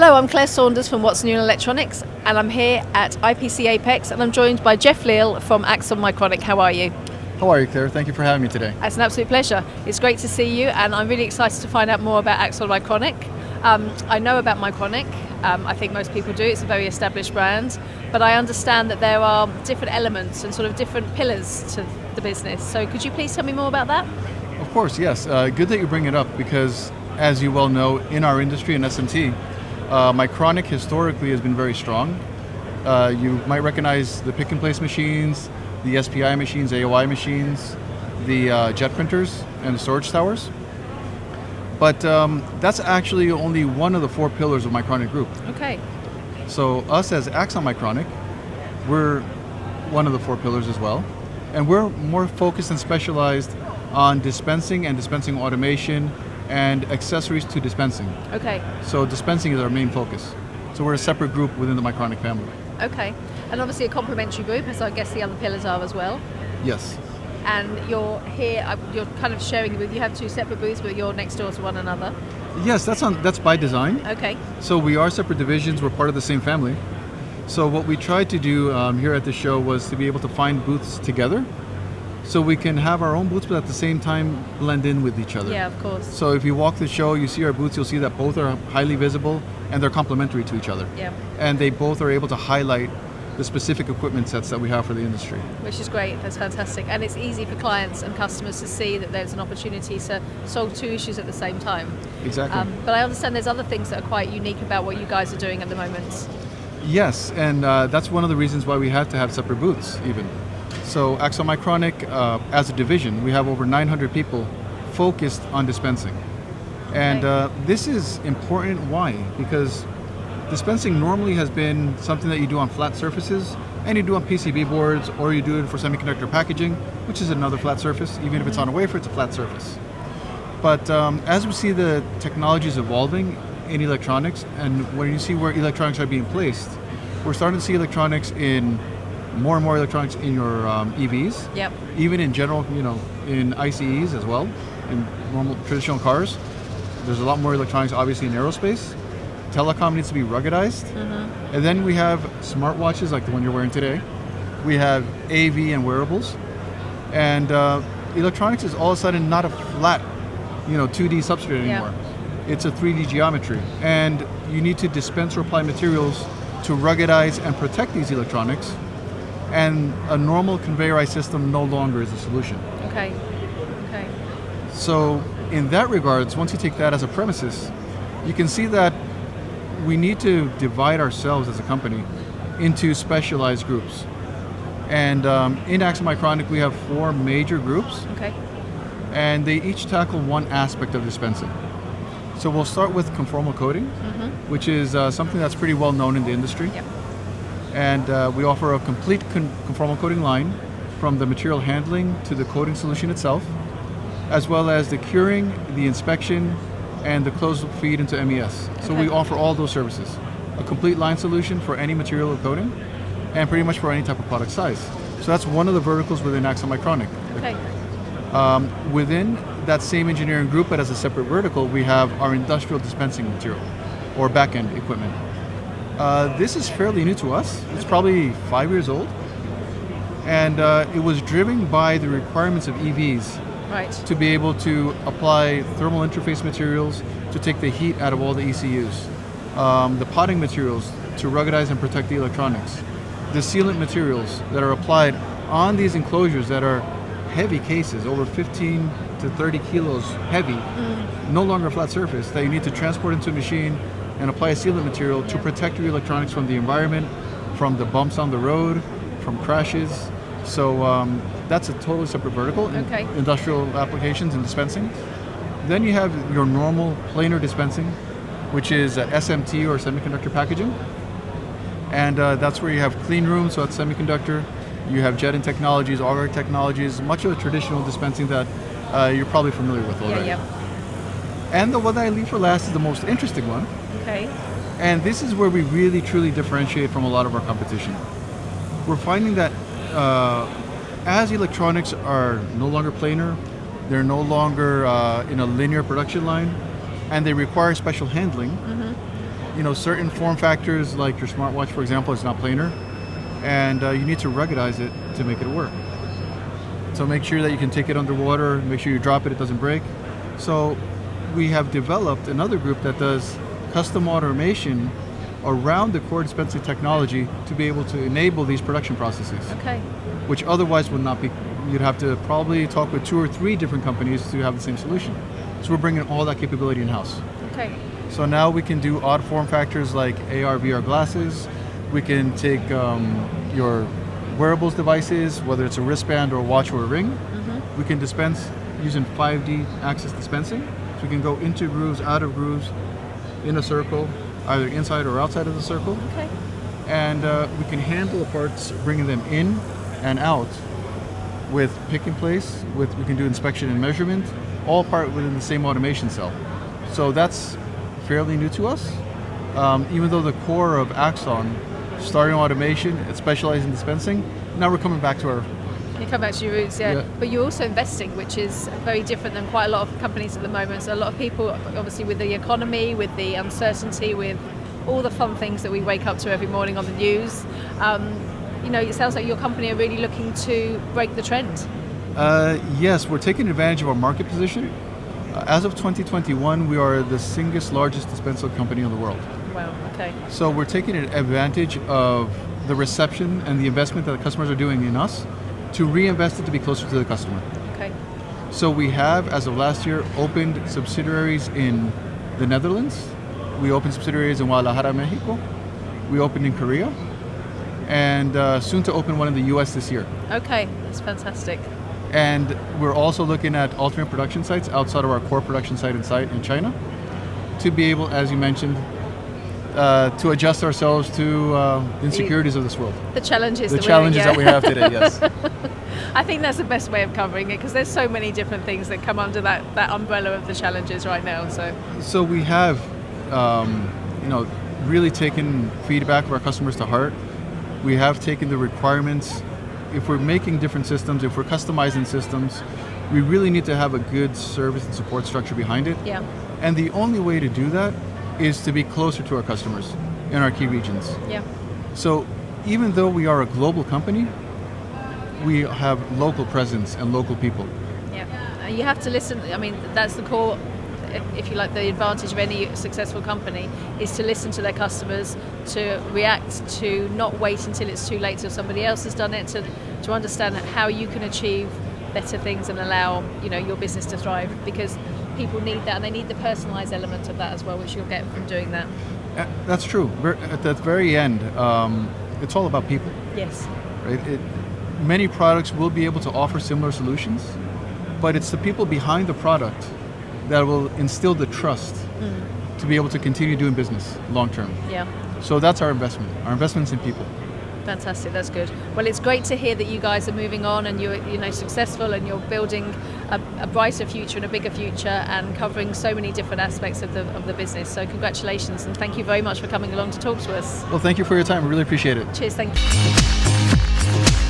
Hello, I'm Claire Saunders from What's New in Electronics, and I'm here at IPC APEX, and I'm joined by Jeff Leal from Axxon Mycronic. How are you? How are you, Claire? Thank you for having me today. It's an absolute pleasure. It's great to see you, and I'm really excited to find out more about Axxon Mycronic. I know about Mycronic. I think most people do. It's a very established brand, but I understand that there are different elements and sort of different pillars to the business. So could you please tell me more about that? Of course, yes. Good that you bring it up because, as you well know, in our industry in SMT, Mycronic historically has been very strong. You might recognize the pick and place machines, the SPI machines, AOI machines, the jet printers, and the storage towers. But that's actually only one of the four pillars of Mycronic Group. Okay. So us as Axxon Mycronic, we're one of the four pillars as well. And we're more focused and specialized on dispensing and dispensing automation and accessories to dispensing. Okay. So dispensing is our main focus. So we're a separate group within the Mycronic family. Okay. And obviously a complementary group, as I guess the other pillars are as well. Yes. And you're here, you're kind of sharing the booth. You have two separate booths, but you're next door to one another. Yes, that's by design. Okay. So we are separate divisions. We're part of the same family. So what we tried to do here at the show was to be able to find booths together, so we can have our own booths, but at the same time blend in with each other. Yeah, of course. So if you walk the show, you see our booths, you'll see that both are highly visible and they're complementary to each other. Yeah. And they both are able to highlight the specific equipment sets that we have for the industry. Which is great, that's fantastic. And it's easy for clients and customers to see that there's an opportunity to solve two issues at the same time. Exactly. But I understand there's other things that are quite unique about what you guys are doing at the moment. Yes, and that's one of the reasons why we had to have separate booths even. So Axxon Mycronic, as a division, we have over 900 people focused on dispensing. And this is important. Why? Because dispensing normally has been something that you do on flat surfaces, and you do on PCB boards, or you do it for semiconductor packaging, which is another flat surface. Even if it's on a wafer, it's a flat surface. But as we see the technologies evolving in electronics, and when you see where electronics are being placed, we're starting to see electronics in more and more electronics in your EVs. Yep. Even in general, in ICEs as well, in normal traditional cars. There's a lot more electronics, obviously, in aerospace. Telecom needs to be ruggedized. Mm-hmm. And then we have smartwatches like the one you're wearing today. We have AV and wearables. And electronics is all of a sudden not a flat, 2D substrate anymore. Yeah. It's a 3D geometry. And you need to dispense or apply materials to ruggedize and protect these electronics. And a normal conveyorized system no longer is the solution. Okay. So in that regards, once you take that as a premises, you can see that we need to divide ourselves as a company into specialized groups. And in Axxon Mycronic, we have four major groups. Okay. And they each tackle one aspect of dispensing. So we'll start with conformal coating, which is something that's pretty well known in the industry. Yep. And we offer a complete conformal coating line, from the material handling to the coating solution itself, as well as the curing, the inspection, and the closed loop feed into MES. So we offer all those services. A complete line solution for any material or coating, and pretty much for any type of product size. So that's one of the verticals within Axxon Mycronic. Okay. Within that same engineering group, but as a separate vertical, we have our industrial dispensing material, or back-end equipment. This is fairly new to us. It's probably 5 years old. And it was driven by the requirements of EVs. Right. To be able to apply thermal interface materials to take the heat out of all the ECUs. The potting materials to ruggedize and protect the electronics. The sealant materials that are applied on these enclosures that are heavy cases, over 15 to 30 kilos heavy, no longer a flat surface, that you need to transport into a machine and apply a sealant material to protect your electronics from the environment, from the bumps on the road, from crashes. So that's a totally separate vertical in industrial applications and dispensing. Then you have your normal planar dispensing, which is SMT or semiconductor packaging. And that's where you have clean rooms, so that's semiconductor. You have jet-in technologies, auger technologies, much of the traditional dispensing that you're probably familiar with already. Yeah. And the one that I leave for last is the most interesting one. Okay. And this is where we really, truly differentiate from a lot of our competition. We're finding that as electronics are no longer planar, they're no longer in a linear production line, and they require special handling, certain form factors like your smartwatch, for example, is not planar, and you need to ruggedize it to make it work. So make sure that you can take it underwater, make sure you drop it, it doesn't break. So we have developed another group that does custom automation around the core dispensing technology to be able to enable these production processes. Okay. Which otherwise would not be, you'd have to probably talk with 2 or 3 different companies to have the same solution. So we're bringing all that capability in-house. Okay. So now we can do odd form factors like AR, VR glasses. We can take your wearables devices, whether it's a wristband or a watch or a ring. We can dispense using 5D access dispensing. So we can go into grooves, out of grooves, in a circle, either inside or outside of the circle. Okay. And we can handle the parts, bringing them in and out with pick and place. We can do inspection and measurement, all part within the same automation cell. So that's fairly new to us. Even though the core of Axxon, starting automation, it specialized in dispensing, now we're coming back to our... You come back to your roots, yeah. But you're also investing, which is very different than quite a lot of companies at the moment. So a lot of people, obviously with the economy, with the uncertainty, with all the fun things that we wake up to every morning on the news, it sounds like your company are really looking to break the trend. Yes, we're taking advantage of our market position. As of 2021, we are the single largest dispenser company in the world. Wow, okay. So we're taking advantage of the reception and the investment that the customers are doing in us to reinvest it to be closer to the customer. Okay. So we have, as of last year, opened subsidiaries in the Netherlands. We opened subsidiaries in Guadalajara, Mexico. We opened in Korea. And soon to open one in the US this year. Okay, that's fantastic. And we're also looking at alternate production sites outside of our core production site in China to be able, as you mentioned, to adjust ourselves to the insecurities of this world. The challenges that we have today, yes. I think that's the best way of covering it, because there's so many different things that come under that umbrella of the challenges right now. So we have, really taken feedback of our customers to heart. We have taken the requirements. If we're making different systems, if we're customizing systems, we really need to have a good service and support structure behind it. Yeah. And the only way to do that is to be closer to our customers in our key regions. Yeah. So even though we are a global company, we have local presence and local people. Yeah. You have to listen. I mean, that's the core, if you like, the advantage of any successful company is to listen to their customers, to react, to not wait until it's too late till somebody else has done it, to understand how you can achieve better things and allow your business to thrive, because people need that, and they need the personalized element of that as well, which you'll get from doing that. That's true. At the very end, it's all about people. Yes. Right? Many products will be able to offer similar solutions, but it's the people behind the product that will instill the trust to be able to continue doing business long term. Yeah. So that's our investment. Our investment's in people. Fantastic, that's good. Well, it's great to hear that you guys are moving on and you're successful and you're building a brighter future and a bigger future and covering so many different aspects of the business. So congratulations, and thank you very much for coming along to talk to us. Well, thank you for your time. I really appreciate it. Cheers, thank you.